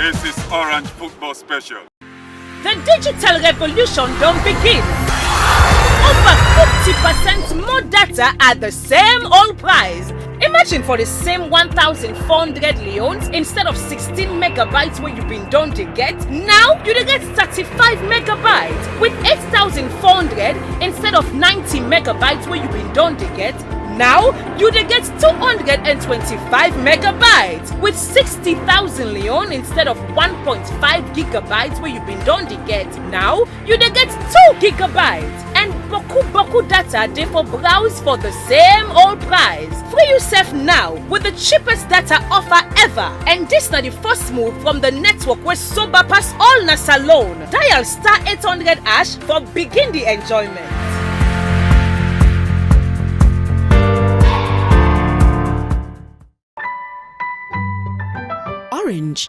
This is Orange Football Special. The digital revolution don't begin. Over 50% more data at the same old price. Imagine for the same 1,400 Leones instead of 16 megabytes where you've been done to get. Now you get 35 megabytes with 8,400 instead of 90 megabytes where you've been done to get. Now you get 225 megabytes with 60,000 Leone instead of 1.5 gigabytes where you've been done to get. Now you get 2 gigabytes and boku data they for browse for the same old price. Free yourself now with the cheapest data offer ever. And this na the first move from the network where sober pass all na Cologne. Dial star 800 hash for begin the enjoyment. Orange.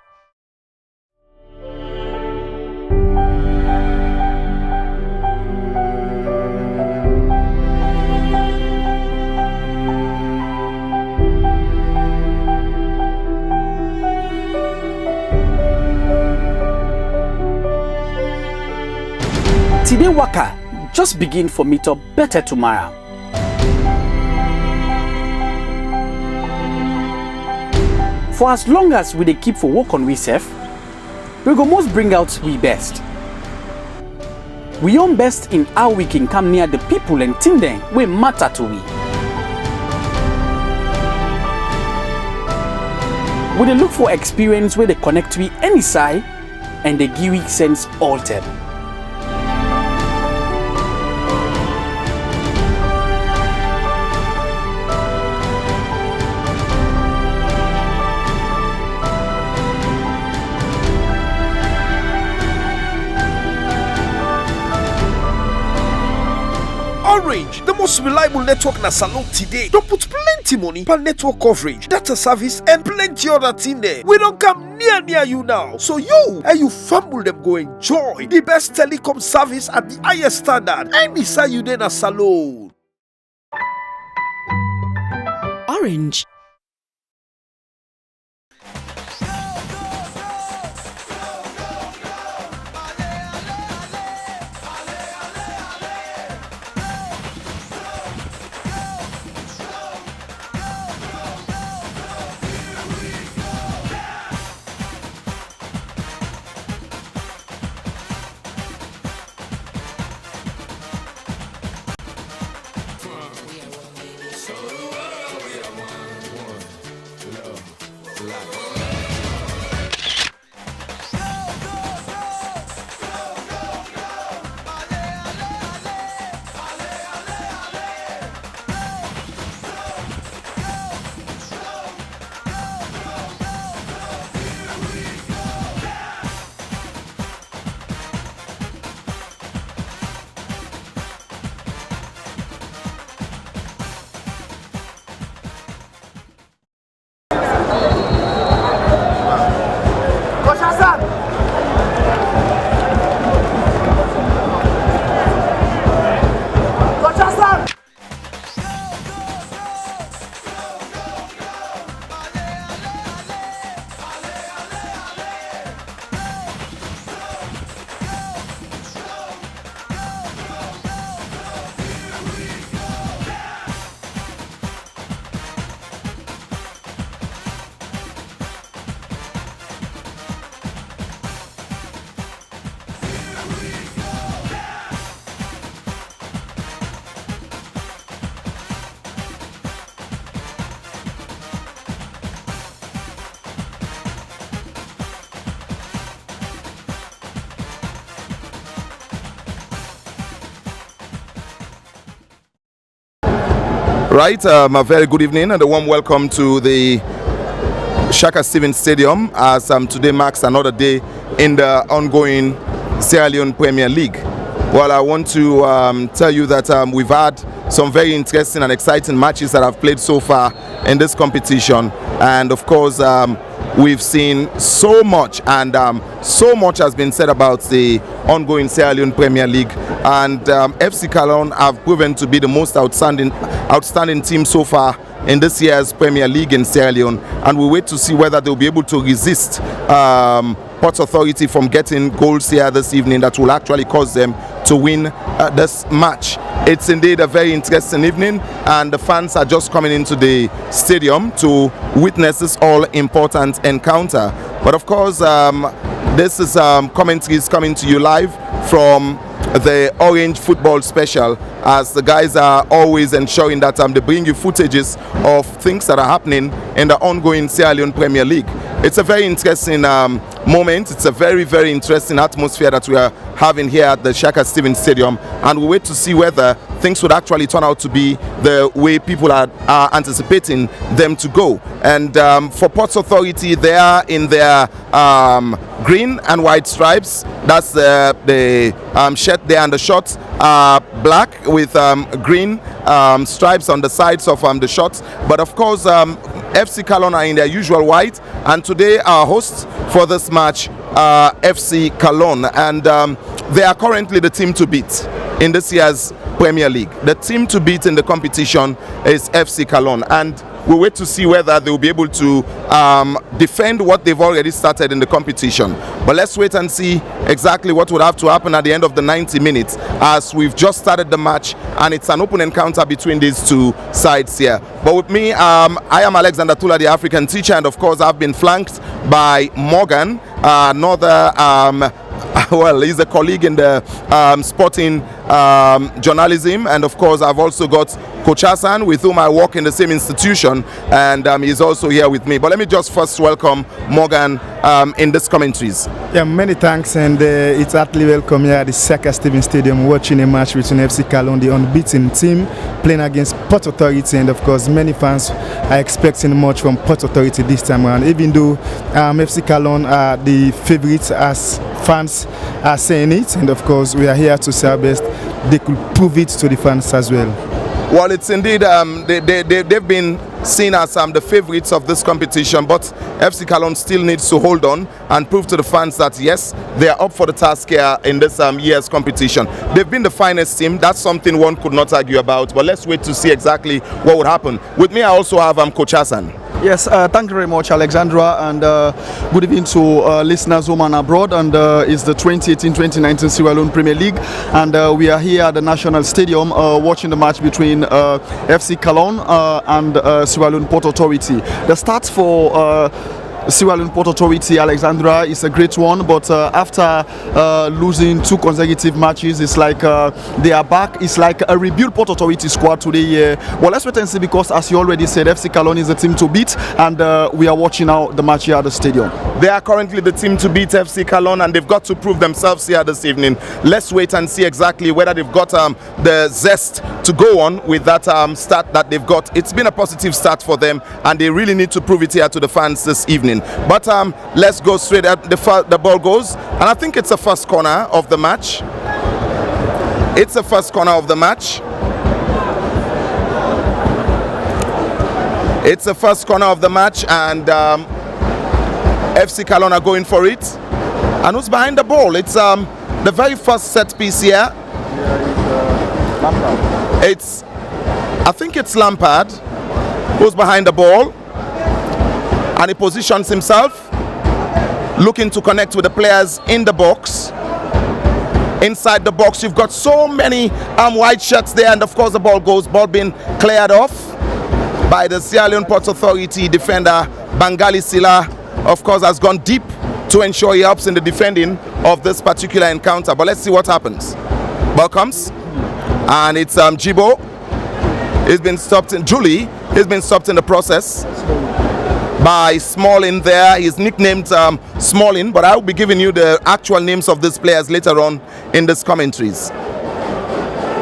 Today waka just begin for me to better tomorrow. For as long as we dey keep for work on we self, we go most bring out we best. We own best in how we can come near the people and things them we matter to we. We dey look for experience where they connect we any side and they give we sense altered. Orange, the most reliable network na Salon today. Don't put plenty money per network coverage, data service, and plenty other thing there. We don't come near you now. So you and you family them go enjoy the best telecom service at the highest standard. And beside you then a Salon. Orange. Right, a very good evening and a warm welcome to the Shaka Stevens Stadium as today marks another day in the ongoing Sierra Leone Premier League. Well, I want to tell you that we've had some very interesting and exciting matches that I've played so far in this competition, and of course we've seen so much, and so much has been said about the ongoing Sierra Leone Premier League, and FC Kallon have proven to be the most outstanding team so far in this year's Premier League in Sierra Leone, and we wait to see whether they'll be able to resist Port Authority from getting goals here this evening that will actually cause them to win this match. It's indeed a very interesting evening, and the fans are just coming into the stadium to witness this all-important encounter. But of course, this is commentary is coming to you live from the Orange Football Special, as the guys are always ensuring that they bring you footages of things that are happening in the ongoing Sierra Leone Premier League. It's a very interesting moment. It's a very, very interesting atmosphere that we are having here at the Shaka Stevens Stadium, and we wait to see whether things would actually turn out to be the way people are anticipating them to go. And for Port Authority, they are in their green and white stripes. That's the shirt there, and the shorts are black with green stripes on the sides of the shorts. But of course, FC Kallon are in their usual white, and today our hosts for this match are FC Cologne, and they are currently the team to beat in this year's Premier League. The team to beat in the competition is FC Cologne, and we wait to see whether they will be able to defend what they've already started in the competition. But let's wait and see exactly what would have to happen at the end of the 90 minutes, as we've just started the match and it's an open encounter between these two sides here. But with me, I am Alexander Tula, the African teacher, and of course I've been flanked by Morgan, another well, he's a colleague in the sporting journalism, and of course I've also got Coach Hassan, with whom I work in the same institution, and he's also here with me. But let me just first welcome Morgan in this commentaries. Yeah, many thanks, and it's heartily welcome here at the Shaka Stevens Stadium, watching a match between FC Cologne, the unbeaten team, playing against Port Authority, and of course many fans are expecting much from Port Authority this time around, even though FC Cologne are the favourites, as fans are saying it, and of course we are here to say our best they could prove it to the fans as well. Well, it's indeed, they've been seen as the favourites of this competition, but FC Cologne still needs to hold on and prove to the fans that yes, they are up for the task here in this year's competition. They've been the finest team. That's something one could not argue about, but let's wait to see exactly what would happen. With me, I also have Coach Hassan. Yes, thank you very much, Alexandra, and good evening to listeners home and abroad. And it's the 2018-2019 Sierra Leone Premier League, and we are here at the National Stadium watching the match between FC Cologne and Sierra Leone Port Authority. The start for Sierra Leone Port Authority, Alexandra, is a great one, but after losing 2 consecutive matches, it's like they are back. It's like a rebuilt Port Authority squad today. Well, let's wait and see, because as you already said, FC Cologne is the team to beat, and we are watching now the match here at the stadium. They are currently the team to beat FC Cologne, and they've got to prove themselves here this evening. Let's wait and see exactly whether they've got the zest to go on with that start that they've got. It's been a positive start for them, and they really need to prove it here to the fans this evening. But let's go straight at the ball goes, and I think it's the first corner of the match. It's the first corner of the match. It's the first corner of the match, and FC Cologne are going for it. And who's behind the ball? It's the very first set piece here. I think it's Lampard who's behind the ball, and he positions himself, looking to connect with the players in the box. Inside the box, you've got so many white shirts there, and of course the ball being cleared off by the Sierra Leone Port Authority defender. Bangali Silla, of course, has gone deep to ensure he helps in the defending of this particular encounter. But let's see what happens. Ball comes, and it's Jibo. He's been stopped in Julie. He's been stopped in the process by Smalling there. He's nicknamed Smalling, but I will be giving you the actual names of these players later on in this commentaries.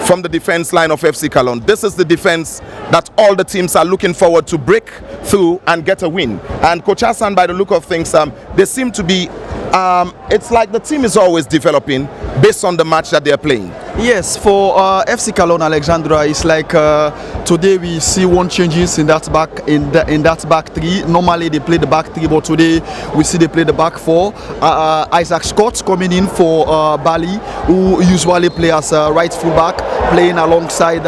from the defense line of FC Kallon. This is the defense that all the teams are looking forward to break through and get a win. And Coach Hassan, by the look of things, they seem to be, it's like the team is always developing based on the match that they're playing. Yes, for FC Kallon Alexandra, it's like today we see one changes in that back back three. Normally they play the back three, but today we see they play the back four. Isaac Scott coming in for Bali, who usually play as a right fullback, playing alongside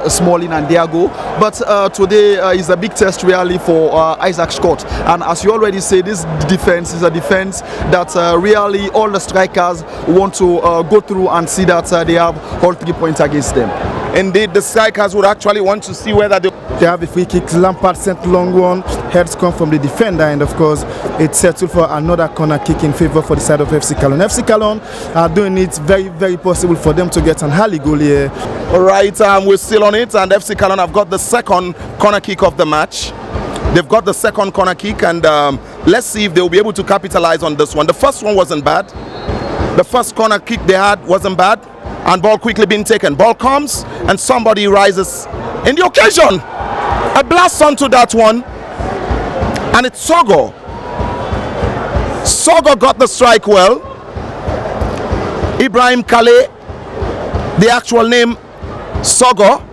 Smalling and Diago. But today is a big test really for Isaac Scott. And as you already say, this defense is a defense that really all the strikers want to go through and see that they have all 3 points against them. Indeed, the strikers would actually want to see whether they have a free kick. Lampard sent long one. Heads come from the defender, and of course, it's settled for another corner kick in favor for the side of FC Kallon. FC Kallon are doing it very, very possible for them to get an early goal here. All right, we're still on it, and FC Kallon have got the second corner kick of the match. They've got the second corner kick, and let's see if they'll be able to capitalize on this one. The first one wasn't bad. The first corner kick they had wasn't bad, and ball quickly being taken. Ball comes, and somebody rises in the occasion. A blast onto that one, and it's Sogo. Sogo got the strike well. Ibrahim Kale, the actual name Sogo.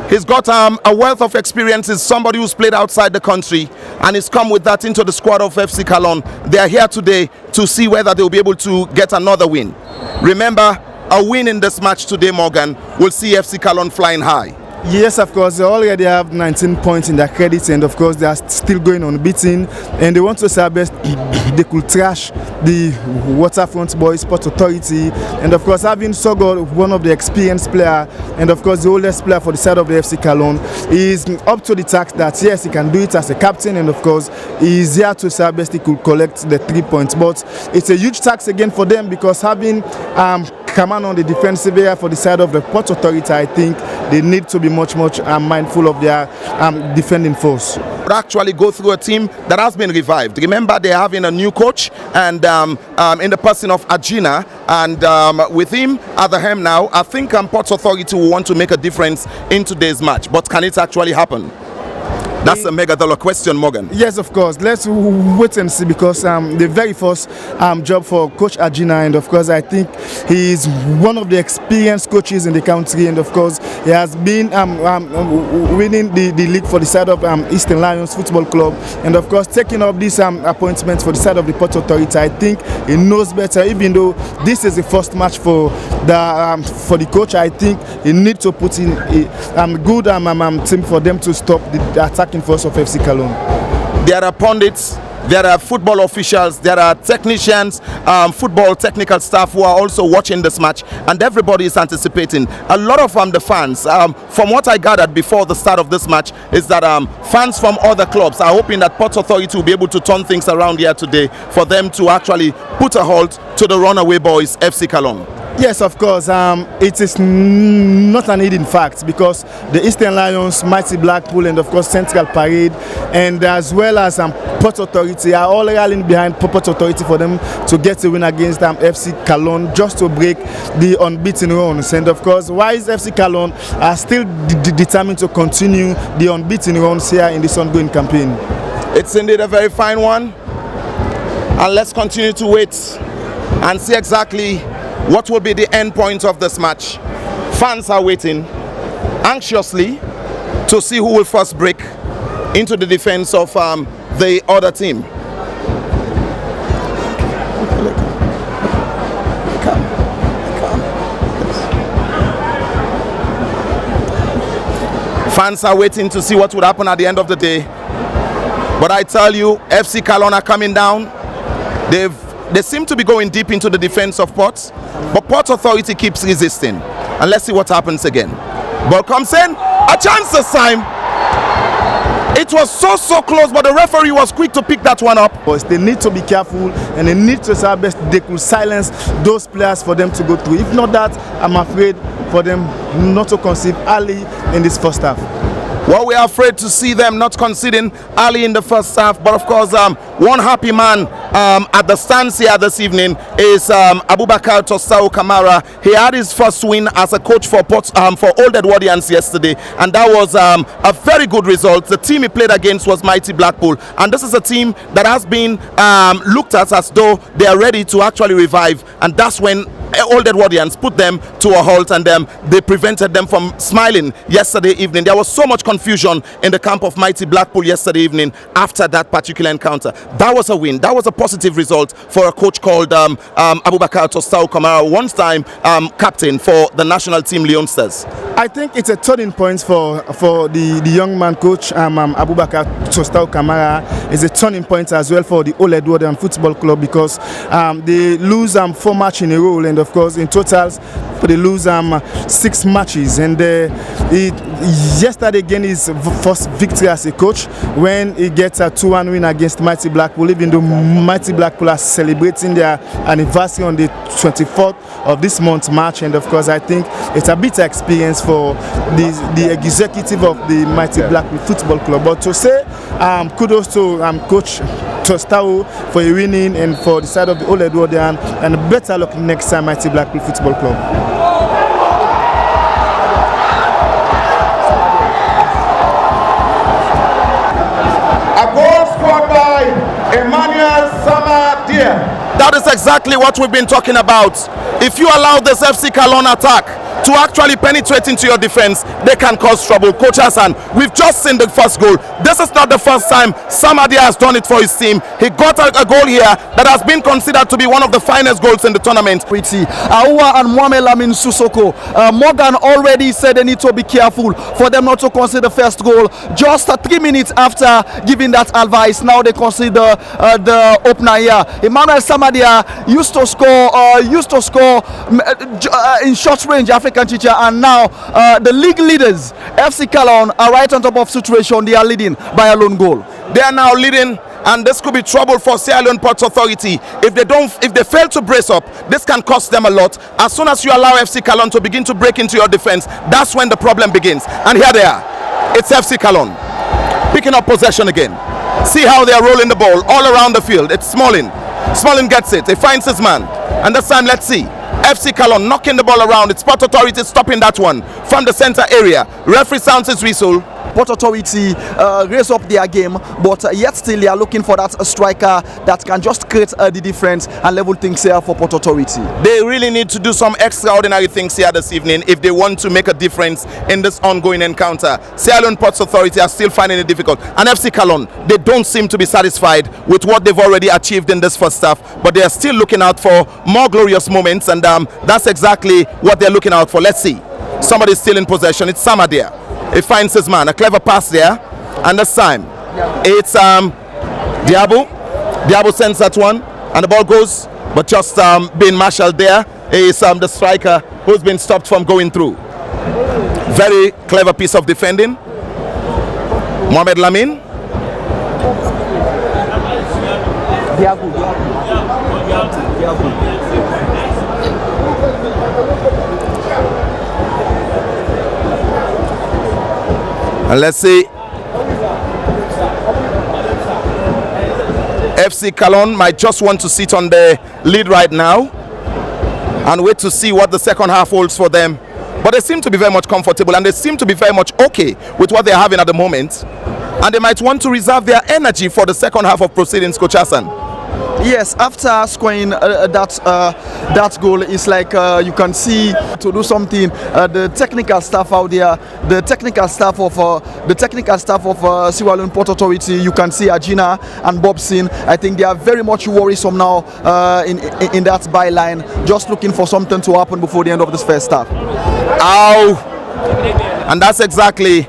He's got a wealth of experience. He's somebody who's played outside the country, and he's come with that into the squad of FC Kallon. They are here today to see whether they'll be able to get another win. Remember, a win in this match today, Morgan, will see FC Kallon flying high. Yes, of course, they already have 19 points in their credits, and of course they are still going unbeaten, and they want to say best they could trash the Waterfront Boys Sport Authority, and of course having Sogo, one of the experienced player, and of course the oldest player for the side of the FC Kallon, is up to the task that yes, he can do it as a captain, and of course he is here to say best he could collect the 3 points, but it's a huge task again for them because having Kallon on the defensive area for the side of the Port Authority, I think they need to be much mindful of their defending force. Actually go through a team that has been revived. Remember, they're having a new coach, and in the person of Agina, and with him at the helm now, I think Port Authority will want to make a difference in today's match. But can it actually happen? That's a $1 question, Morgan. Yes, of course. Let's wait and see, because the very first job for Coach Agina, and of course I think he is one of the experienced coaches in the country, and of course he has been winning the league for the side of Eastern Lions Football Club, and of course taking up this appointment for the side of the Port Authority. I think he knows better, even though this is the first match for the coach. I think he needs to put in a good team for them to stop the attacking force of FC Kallon. There are pundits, there are football officials, there are technicians, football technical staff who are also watching this match, and everybody is anticipating. A lot of the fans, from what I gathered before the start of this match, is that fans from other clubs are hoping that Port Authority will be able to turn things around here today for them to actually put a halt to the runaway boys, FC Kallon. Yes, of course. It is not an hidden fact, because the Eastern Lions, Mighty Blackpool, and of course Central Parade, and as well as Port Authority are all rallying behind Port Authority for them to get a win against FC Kallon, just to break the unbeaten runs. And of course, why is FC Kallon are still determined to continue the unbeaten runs here in this ongoing campaign? It's indeed a very fine one, and let's continue to wait and see exactly what will be the end point of this match. Fans are waiting anxiously to see who will first break into the defense of the other team. Fans are waiting to see what would happen at the end of the day. But I tell you, FC Kallon are coming down. They seem to be going deep into the defense of Port, but Port Authority keeps resisting. And let's see what happens again. Ball comes in, a chance this time. It was so close, but the referee was quick to pick that one up. They need to be careful, and they need to say best they could silence those players for them to go through. If not that, I'm afraid for them not to concede early in this first half. Well, we are afraid to see them not conceding early in the first half, but of course, one happy man at the stands here this evening is Abubakar Tostao Kamara. He had his first win as a coach for Old Edwardians yesterday, and that was a very good result. The team he played against was Mighty Blackpool, and this is a team that has been looked at as though they are ready to actually revive, and that's when Old Edwardians put them to a halt, and they prevented them from smiling yesterday evening. There was so much confusion in the camp of Mighty Blackpool yesterday evening after that particular encounter. That was a win. That was a positive result for a coach called Abubakar Tostao Kamara, one-time captain for the national team Leonsters. I think it's a turning point for the young man coach Abubakar Tostao Kamara. It's a turning point as well for the Old Edwardian Football Club, because they lose 4 matches in a row, and of course in totals they lose 6 matches, and yesterday again his first victory as a coach when he gets a 2-1 win against Mighty Blackpool, even though Mighty Blackpool are celebrating their anniversary on the 24th of this month, March, and of course I think it's a bitter experience for the executive of the Mighty Blackpool Football Club. But to say kudos to Coach Tostao for a winning, and for the side of the Old Edwardian, and better luck next time Mighty Blackpool Football Club. A goal scored by Emmanuel Samadia. That is exactly what we've been talking about. If you allow this FC Kallon attack to actually penetrate into your defense, they can cause trouble. Coach Hassan, we've just seen the first goal. This is not the first time Samadia has done it for his team. He got a goal here that has been considered to be one of the finest goals in the tournament. Aoua and Mohamed Lamin Susoko. Morgan already said they need to be careful for them not to concede the first goal. Just 3 minutes after giving that advice, now they consider the opener here. Emmanuel Samadia used to score in short range African teacher, and now the league leaders FC Kallon are right on top of situation. They are leading by a lone goal. They are now leading, and this could be trouble for Sierra Leone Ports Authority. If they fail to brace up, this can cost them a lot. As soon as you allow FC Kallon to begin to break into your defense, that's when the problem begins. And here they are. It's FC Kallon picking up possession again. See how they are rolling the ball all around the field. It's Smalling. Smalling gets it. He finds his man. And this time, let's see. FC Kallon knocking the ball around. It's Port Authority stopping that one from the center area. Referee sounds his whistle. Port Authority raise up their game, but yet still they are looking for that striker that can just create the difference and level things here for Port Authority. They really need to do some extraordinary things here this evening if they want to make a difference in this ongoing encounter. Sierra Leone Ports Authority are still finding it difficult, and FC Kallon, they don't seem to be satisfied with what they've already achieved in this first half, but they are still looking out for more glorious moments, and that's exactly what they're looking out for. Let's see. Somebody's still in possession. It's Samadia. He finds his man. A clever pass there. And this time, it's Diabo. Diabo sends that one. And the ball goes. But just being marshaled there is the striker who's been stopped from going through. Very clever piece of defending. Mohamed Lamin. Diabo. And let's see. FC Kallon might just want to sit on the lead right now and wait to see what the second half holds for them. But they seem to be very much comfortable, and they seem to be very much okay with what they're having at the moment. And they might want to reserve their energy for the second half of proceedings, Coach Hassan. Yes, after scoring that goal, it's like you can see to do something. The technical staff out there, the technical staff of Sierra Leone Port Authority, you can see Agina and Bobson. I think they are very much worrisome now in that byline, just looking for something to happen before the end of this first half. Ow! And that's exactly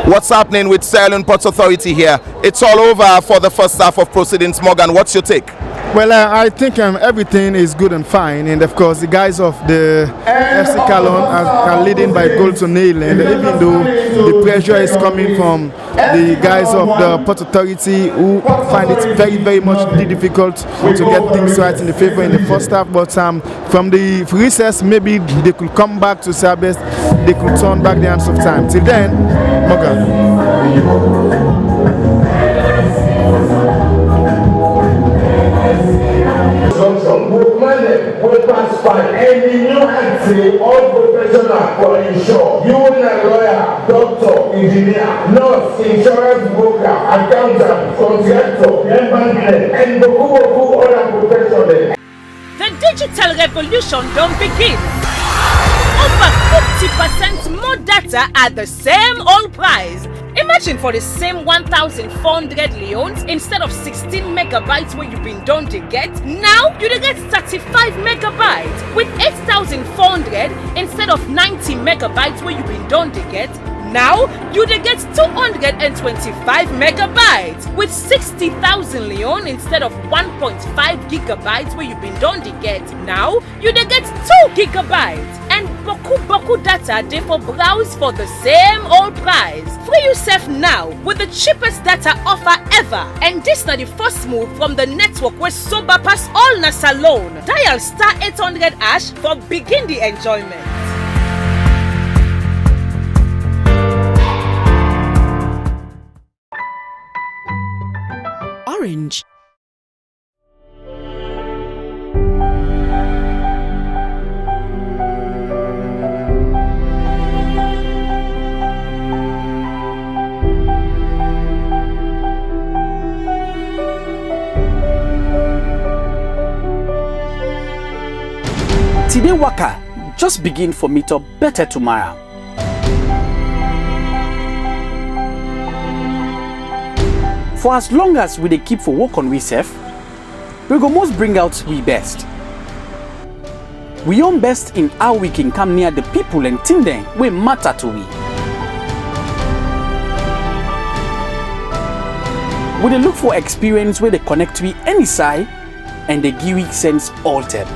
what's happening with Sierra Leone Ports Authority here. It's all over for the first half of proceedings. Morgan, what's your take? Well, I think everything is good and fine, and of course the guys of the FC Kallon are leading by goal to nil, and even though the pressure is coming from the guys of the Port Authority, who find it very, very much difficult to get things right in the favor in the first half, but from the recess maybe they could come back to their best. they could turn back the hands of time. Till then, Morgan. Will pass by any new entry, all professional for insure. You are a lawyer, doctor, engineer, nurse, insurance broker, accountant, contractor, bank, and boku other professionals. The digital revolution don't begin. Over 50% more data at the same old price. Imagine for the same 1,400 Leones instead of 16 megabytes where you've been done to get. Now you get 35 megabytes with 8,400 instead of 90 megabytes where you've been done to get. Now you get 225 megabytes with 60,000 Leone instead of 1.5 gigabytes where you've been done to get. Now you get 2 gigabytes and boku data they for browse for the same old price. Free yourself now with the cheapest data offer ever. And this not the first move from the network where sober pass all na Cologne. Dial star 800 hash for begin the enjoyment. Orange. Today waka just begin for me to better tomorrow. For as long as we dey keep for work on we self, we go most bring out we best. We own best in how we can come near the people and things them we matter to we. We dey look for experience where they connect we any side and they give we sense altered.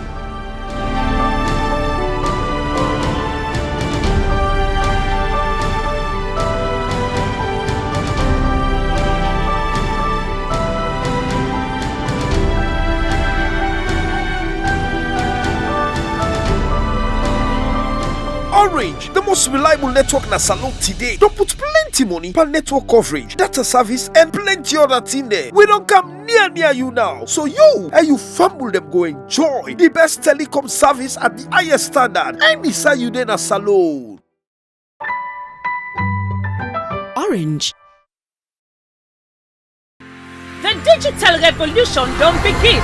Orange, the most reliable network na Salon today. Don't put plenty money per network coverage, data service, and plenty other thing there. We don't come near you now. So you and you family them go enjoy the best telecom service at the highest standard. And inside you then a Salon. Orange. The digital revolution don't begin.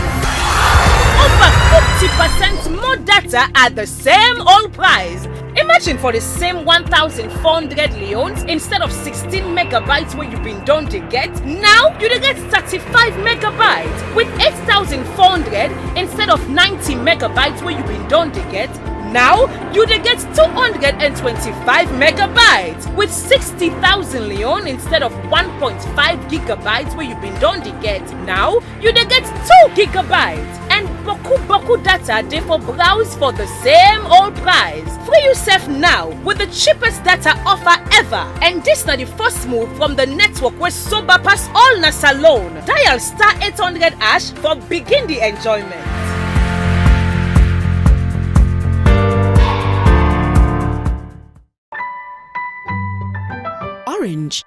Over 50% more data at the same old price. Imagine for the same 1,400 Leones instead of 16 megabytes where you've been done to get. Now you get 35 megabytes with 8,400 instead of 90 megabytes where you've been done to get. Now you get 225 megabytes with 60,000 Leone instead of 1.5 gigabytes where you've been done to get. Now you get 2 gigabytes and boku data they for browse for the same old price. Free yourself now with the cheapest data offer ever. And this not the first move from the network where sober pass all na Cologne. Dial star 800 hash for begin the enjoyment. Orange.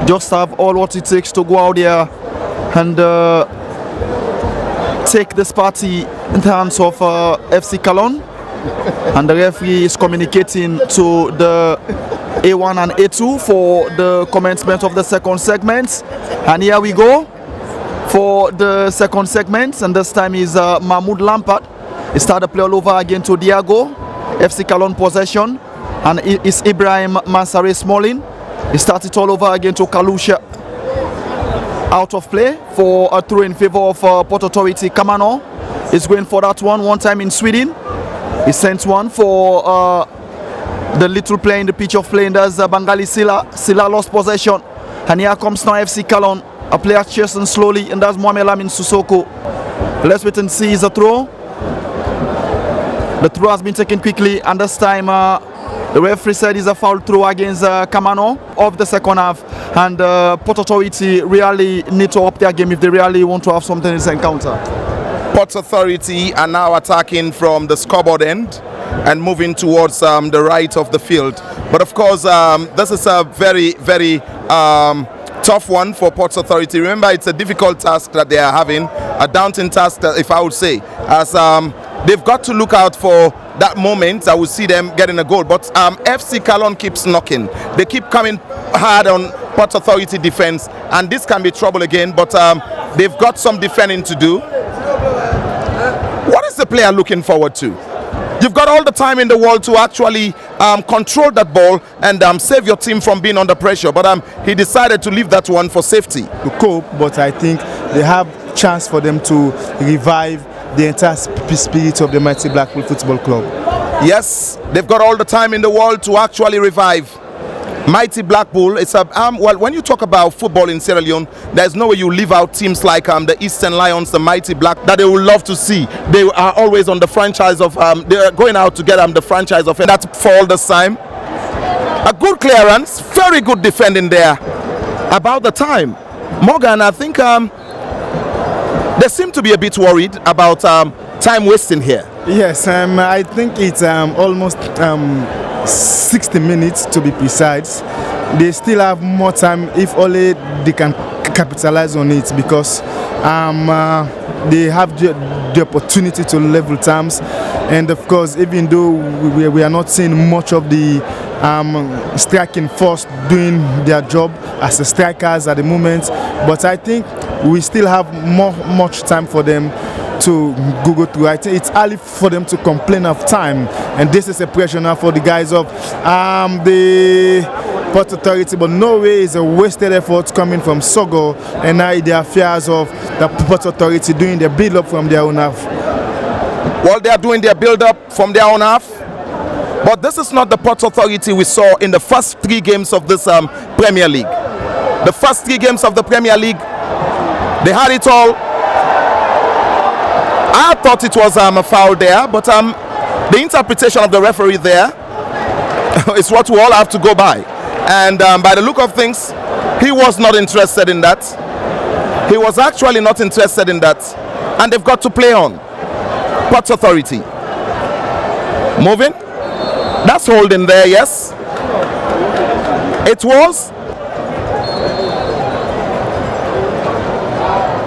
Just have all what it takes to go out there and take this party in the hands of FC Kallon. And the referee is communicating to the A1 and A2 for the commencement of the second segment. And here we go for the second segment, and this time is Mahmoud Lampard. He started play all over again to Diago. FC Kallon possession, and it's Ibrahim Mansare Smolin. He started all over again to Kalusha. Out of play for a throw in favor of Port Authority. Kamano is going for that one time in Sweden. He sent one for the little player in the pitch of play, and there's Bangali Silla. Silla lost possession, and here comes now FC Kallon. A player chasing slowly, and that's Mohamed Lamin Sissoko. Let's wait and see his throw. The throw has been taken quickly, and this time the referee said it's a foul throw against Kamano of the second half. And Port Authority really need to up their game if they really want to have something in this encounter. Port Authority are now attacking from the scoreboard end and moving towards the right of the field. But of course, this is a very, very tough one for Port Authority. Remember, it's a difficult task that they are having, a daunting task, if I would say, as they've got to look out for that moment. I will see them getting a goal. But FC Kallon keeps knocking. They keep coming hard on Port Authority defense, and this can be trouble again. But they've got some defending to do. What is the player looking forward to? You've got all the time in the world to actually control that ball and save your team from being under pressure. But he decided to leave that one for safety. To cope, but I think they have chance for them to revive the entire spirit of the mighty Blackpool Football Club. Yes, they've got all the time in the world to actually revive mighty Blackpool. It's a well, when you talk about football in Sierra Leone, there's no way you leave out teams like the Eastern Lions, the mighty Black, that they would love to see. They are always on the franchise of they are going out to get the franchise of that for all this time. A good clearance, very good defending there. About the time, Morgan, I think they seem to be a bit worried about time wasting here. Yes, I think it's almost 60 minutes to be precise. They still have more time if only they can capitalize on it, because they have the opportunity to level terms. And of course, even though we are not seeing much of the striking force doing their job as the strikers at the moment, but I think we still have much time for them to go through. I think it's early for them to complain of time, and this is a pressure now for the guys of the Port Authority. But no way is a wasted effort coming from Sogo and now the affairs of the Port Authority doing their build-up from their own half. Well, they are doing their build-up from their own half, but this is not the Port Authority we saw in the first 3 games of this Premier League. The first 3 games of the Premier League, they had it all. I thought it was a foul there, but the interpretation of the referee there is what we all have to go by. And by the look of things, he was not interested in that. He was actually not interested in that. And they've got to play on. Port Authority. Moving. That's holding there, yes. It was.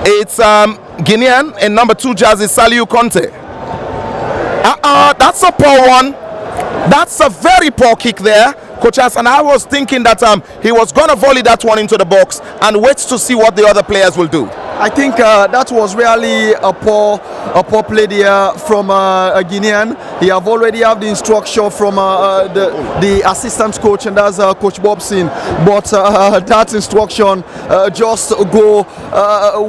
It's Guinean in number 2 jersey, Saliu Conte. That's a poor one. That's a very poor kick there, coaches. And I was thinking that he was going to volley that one into the box and wait to see what the other players will do. I think that was really a poor play there from a Guinean. He have already have the instruction from the assistant coach, and that's Coach Bobson. But that instruction just go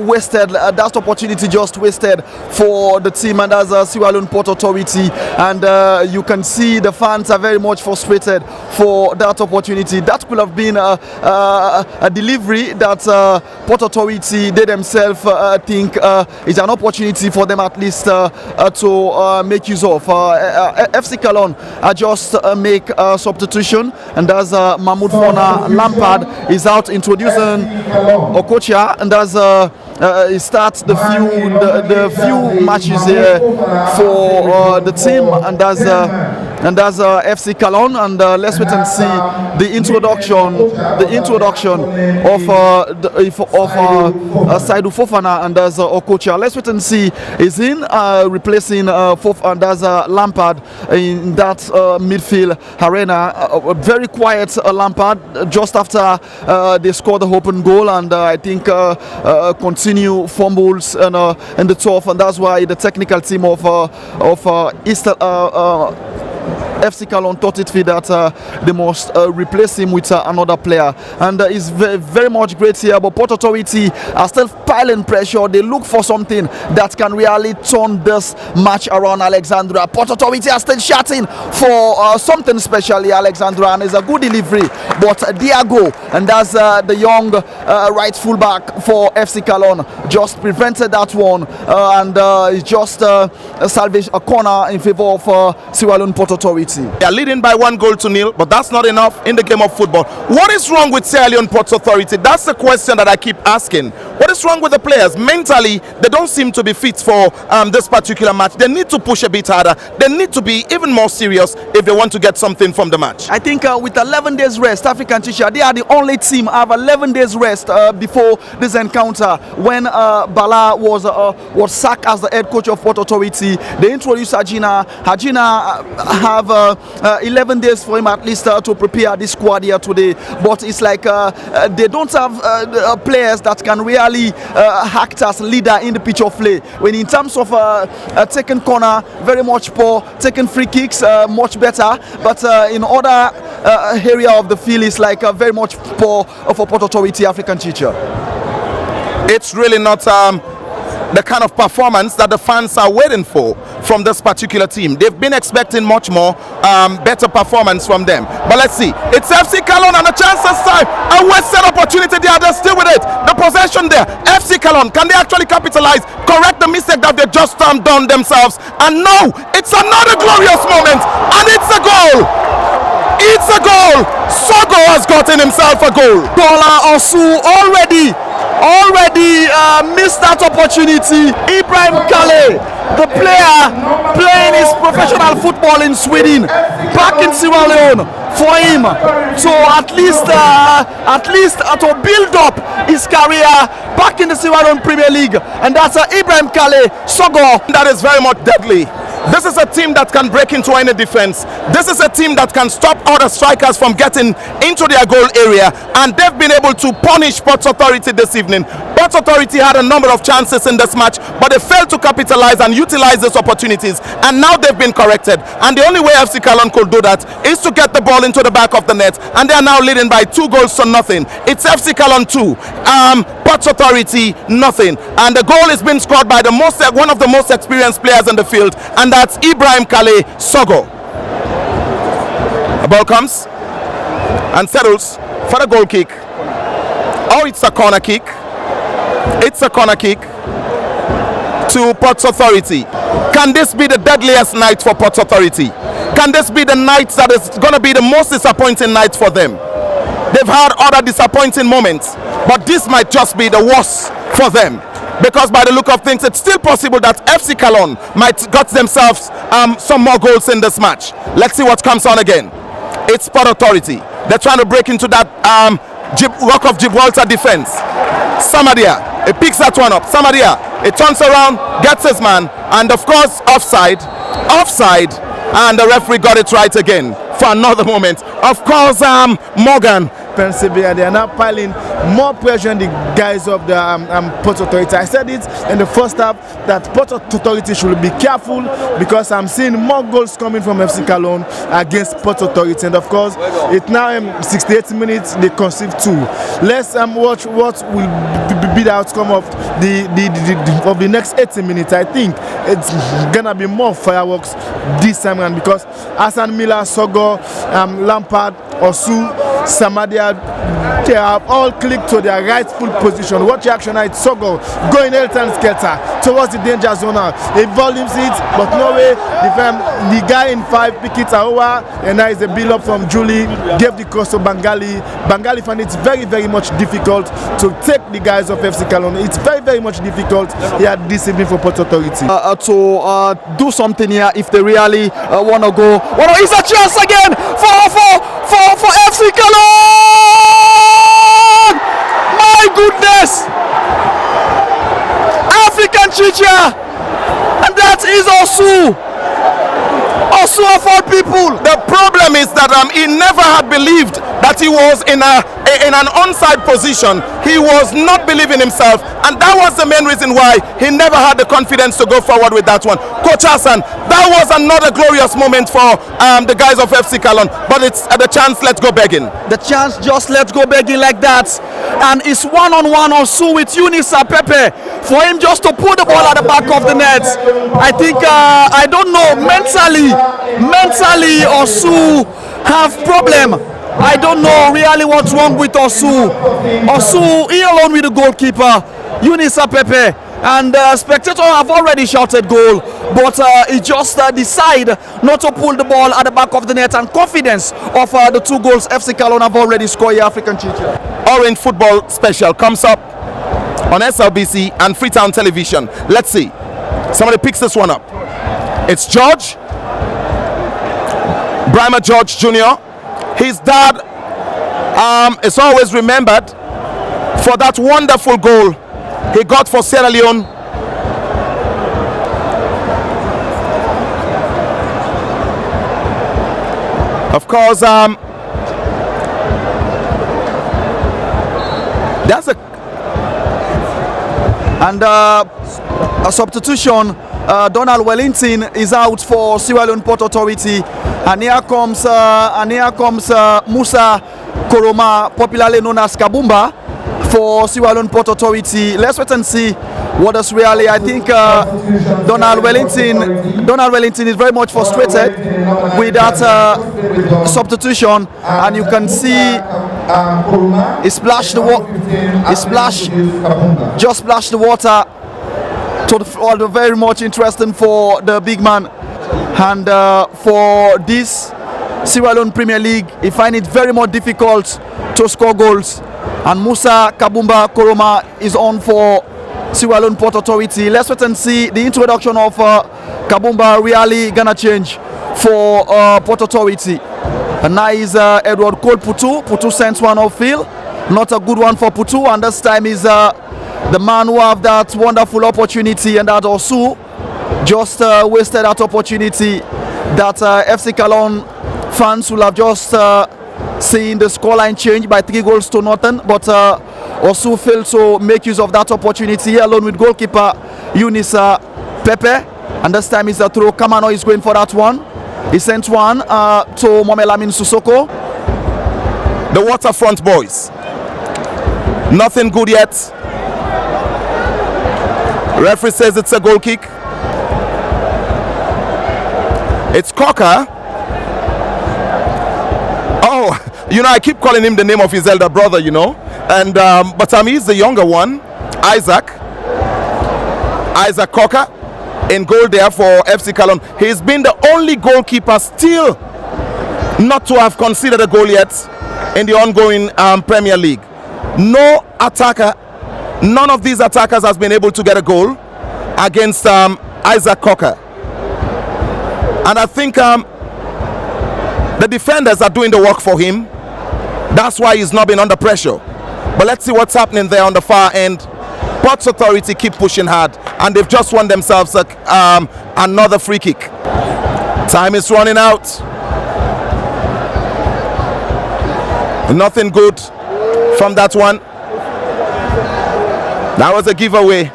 wasted. That opportunity just wasted for the team, and that's Sierra Leone Port Authority. And you can see the fans are very much frustrated for that opportunity. That could have been a delivery that Port Authority they themselves think is an opportunity for them at least to make use of. FC Kallon just make a substitution, and that's Mahmoud Fona Lampard is out introducing Okocha, and that's he starts the few matches here for the team, and that's FC Kallon. And let's wait and see the introduction of Saidu Fofana, and that's Okocha. Let's wait and see is in replacing and that's Lampard in that midfield arena. A very quiet Lampard just after they scored the open goal, and I think continue fumbles and in the turf, and that's why the technical team of FC Kallon thought it fit that they must replace him with another player, and it's very much great here. But Port Authority are still piling pressure. They look for something that can really turn this match around. Alexandra, Port Authority are still shouting for something special here, Alexandra, and it's a good delivery. But Diago, and that's the young right fullback for FC Kallon, just prevented that one, and just salvaged a corner in favor of Sierra Leone Port Authority. They are leading by 1-0, but that's not enough in the game of football. What is wrong with Sierra Leone Port Authority? That's the question that I keep asking. What is wrong with the players? Mentally, they don't seem to be fit for this particular match. They need to push a bit harder. They need to be even more serious if they want to get something from the match. I think with 11 days rest, African Chicha, they are the only team have 11 days rest before this encounter. When Bala was sacked as the head coach of Port Authority, they introduced Hajina. Hajina have 11 days for him at least to prepare this squad here today. But it's like they don't have players that can really act as leader in the pitch of play. When in terms of taking corner, very much poor, taking free kicks, much better. But in other area of the field is like very much poor for Port Authority, African Teacher. It's really not the kind of performance that the fans are waiting for from this particular team. They've been expecting much more better performance from them. But let's see. It's FC Kallon and a chance this time. A wasted opportunity there. They're still with it. The possession there. FC Kallon, can they actually capitalize? Correct the mistake that they've just done themselves. And no, it's another glorious moment. And it's a goal. It's a goal. Sogo has gotten himself a goal. Dola Osu already missed that opportunity. Ibrahim Kale, the player playing his professional football in Sweden, back in Sierra Leone, for him to at least to build up his career back in the Sierra Leone Premier League, and that's Ibrahim Kale Sogo. That is very much deadly. This is a team that can break into any defense. This is a team that can stop other strikers from getting into their goal area, and they've been able to punish Port Authority this evening. Port Authority had a number of chances in this match, but they failed to capitalize and utilize those opportunities, and now they've been corrected. And the only way FC Kallon could do that is to get the ball into the back of the net, and they are now leading by 2-0. It's FC Kallon 2, Port Authority nothing, and the goal is being scored by one of the most experienced players in the field, and that's Ibrahim Kale Sogo. The ball comes and settles for the goal kick. Oh, it's a corner kick. It's a corner kick to Port Authority. Can this be the deadliest night for Port Authority? Can this be the night that is going to be the most disappointing night for them? They've had other disappointing moments, but this might just be the worst for them. Because by the look of things, it's still possible that FC Kallon might got themselves some more goals in this match. Let's see what comes on again. It's Port Authority. They're trying to break into that Rock of Gibraltar defense. Samadia, he picks that one up. Samadia, he turns around, gets his man, and of course, offside, and the referee got it right again for another moment. Of course, Morgan. Persevere. They are now piling more pressure on the guys of the Port Authority. I said it in the first half that Port Authority should be careful, because I'm seeing more goals coming from FC Kallon against Port Authority, and of course it's now 68 minutes they conceive 2. Let's watch what will be the outcome of the next 80 minutes. I think it's gonna be more fireworks this time around, because Hassan Miller, Sogo, Lampard, Osu, Samadia, they have all clicked to their rightful position. Watch the action now. It's Sogo going Elton Skelter towards the danger zone now. He volumes it, but no way. The guy in 5 pick it over, and now is a build up from Julie. Gave the cross to Bangali. Bangali found it very, very much difficult to take the guys of FC Kallon. It's very, very much difficult here this evening for Port Authority. To do something here if they really want to go. It's a chance again for FC Kallon! My goodness! African Chicha! And that is Osu! of all people. The problem is that he never had believed that he was in a in an onside position. He was not believing himself, and that was the main reason why he never had the confidence to go forward with that one. Coach Hassan, that was another glorious moment for the guys of FC Kallon, but it's the chance, let's go begging. The chance, just let's go begging like that. And it's one-on-one also with Eunice Pepe for him just to put the ball at the back of the net. I think, I don't know, mentally Osu have problem. I don't know really what's wrong with Osu. Osu, he alone with the goalkeeper, Eunice Pepe. And spectators have already shouted goal, but he just decide not to pull the ball at the back of the net, and confidence of the 2 goals FC Kallon have already scored here, African Chicha. Orange Football Special comes up on SLBC and Freetown Television. Let's see. Somebody picks this one up. It's George, Brimer George Jr. His dad is always remembered for that wonderful goal he got for Sierra Leone. Of course, that's a substitution. Donald Wellington is out for Sierra Leone Port Authority, and here comes Musa Koroma, popularly known as Kabumba, for Sierra Leone Port Authority. Let's wait and see what is really. I think Donald Wellington is very much frustrated with that substitution, and you can see he splashed the water to the very much interesting for the big man. And for this Sierra Leone Premier League, he find it very much difficult to score goals. And Musa Kabumba Koroma is on for Sierra Leone Port Authority. Let's wait and see. The introduction of Kabumba really gonna change for Port Authority. And now is Edward Cole Putu. Putu sends one off field. Not a good one for Putu, and this time is the man who have that wonderful opportunity, and that Osu just wasted that opportunity that FC Kallon fans will have just seen the scoreline change by 3-0, but Osu failed to make use of that opportunity here alone with goalkeeper Eunice Pepe, and this time is a throw. Kamano is going for that one. He sent one to Momelamin Susoko. The Waterfront boys, nothing good yet. Referee says it's a goal kick. It's Cocker. Oh, you know, I keep calling him the name of his elder brother, you know, and but he's the younger one, Isaac Cocker, in goal there for FC Kallon. He's been the only goalkeeper still not to have considered a goal yet in the ongoing Premier League. No attacker, none of these attackers has been able to get a goal against Isaac Cocker. And I think the defenders are doing the work for him. That's why he's not been under pressure. But let's see what's happening there on the far end. Port Authority keep pushing hard, and they've just won themselves another free kick. Time is running out. Nothing good from that one. That was a giveaway.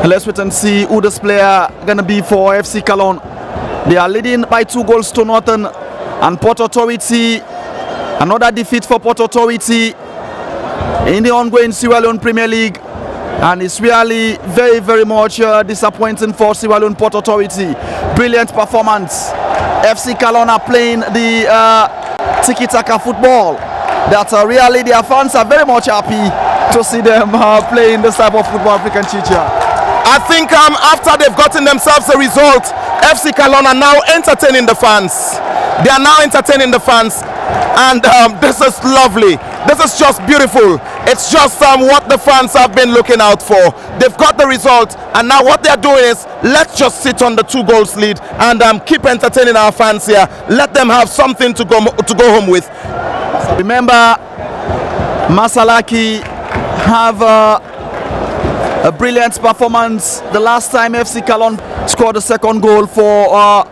Let's wait and see who this player gonna be for FC Kallon. They are leading by 2-0, and Port Authority, another defeat for Port Authority in the ongoing Sierra Leone Premier League, and it's really very, very much disappointing for Sierra Leone Port Authority. Brilliant performance. FC Kallon are playing the tiki-taka football that really their fans are very much happy to see them playing this type of football, African Chicha. I think after they've gotten themselves a result, FC Kallon are now entertaining the fans. They are now entertaining the fans, and this is lovely. This is just beautiful. It's just what the fans have been looking out for. They've got the result, and now what they're doing is, let's just sit on the 2-goal lead and keep entertaining our fans here. Let them have something to go home with. Remember, Masalaki have a brilliant performance the last time FC Kallon scored the second goal for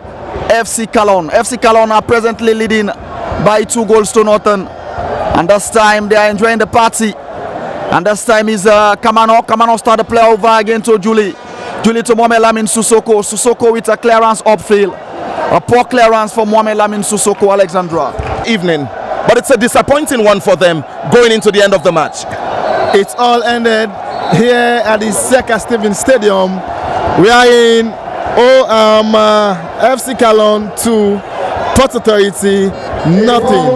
FC Kallon. FC Kallon are presently leading by 2-0, And this time they are enjoying the party. And this time is Kamano start the play over again to Julie. Julie to Mohamed Lamin Sissoko. Sissoko with a clearance upfield. A poor clearance for Mohamed Lamin Sissoko, Alexandra. Evening, but it's a disappointing one for them going into the end of the match. It's all ended here at the Seka Stevens Stadium. We are in FC Kallon 2, Port Authority, nothing.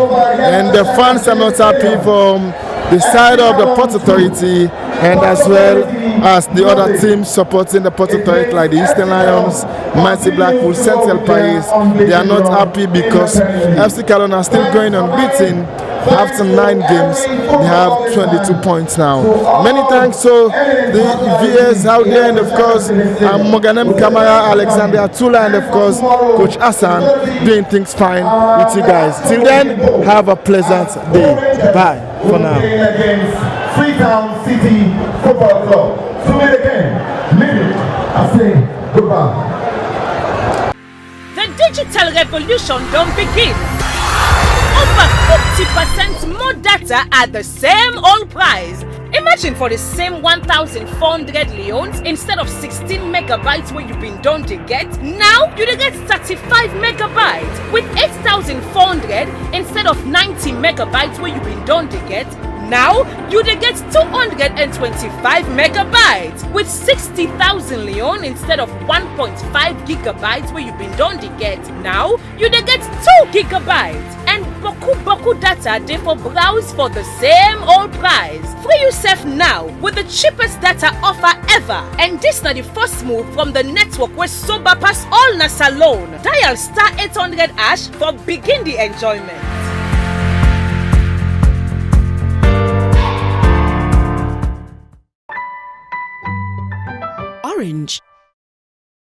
And the fans are not happy from the side of the Port Authority and as well as the other teams supporting the Port Authority like the Eastern Lions, Mighty Blackpool, Central Paris. They are not happy because FC Kallon are still going unbeaten. After 9 games, they have 22 points now. Many thanks to the VAs out there, and of course, Moganem Kamara, Alexander Tula, and of course, Coach Hassan doing things fine with you guys. Till then, have a pleasant day. Bye for now. Against Freetown City Football Club. To meet again, leave it. I say goodbye. The digital revolution don't begin. Over 50% more data at the same old price. Imagine for the same 1,400 Leones instead of 16 megabytes where you've been done to get. Now you get 35 megabytes with 8,400 instead of 90 megabytes where you've been done to get. Now you get 225 megabytes with 60,000 Leone instead of 1.5 gigabytes where you've been done to get. Now you get 2 gigabytes and boku data they for browse for the same old price. Free yourself now with the cheapest data offer ever. And this is the first move from the network where sober pass all na Salone. Dial *800# for begin the enjoyment. Orange.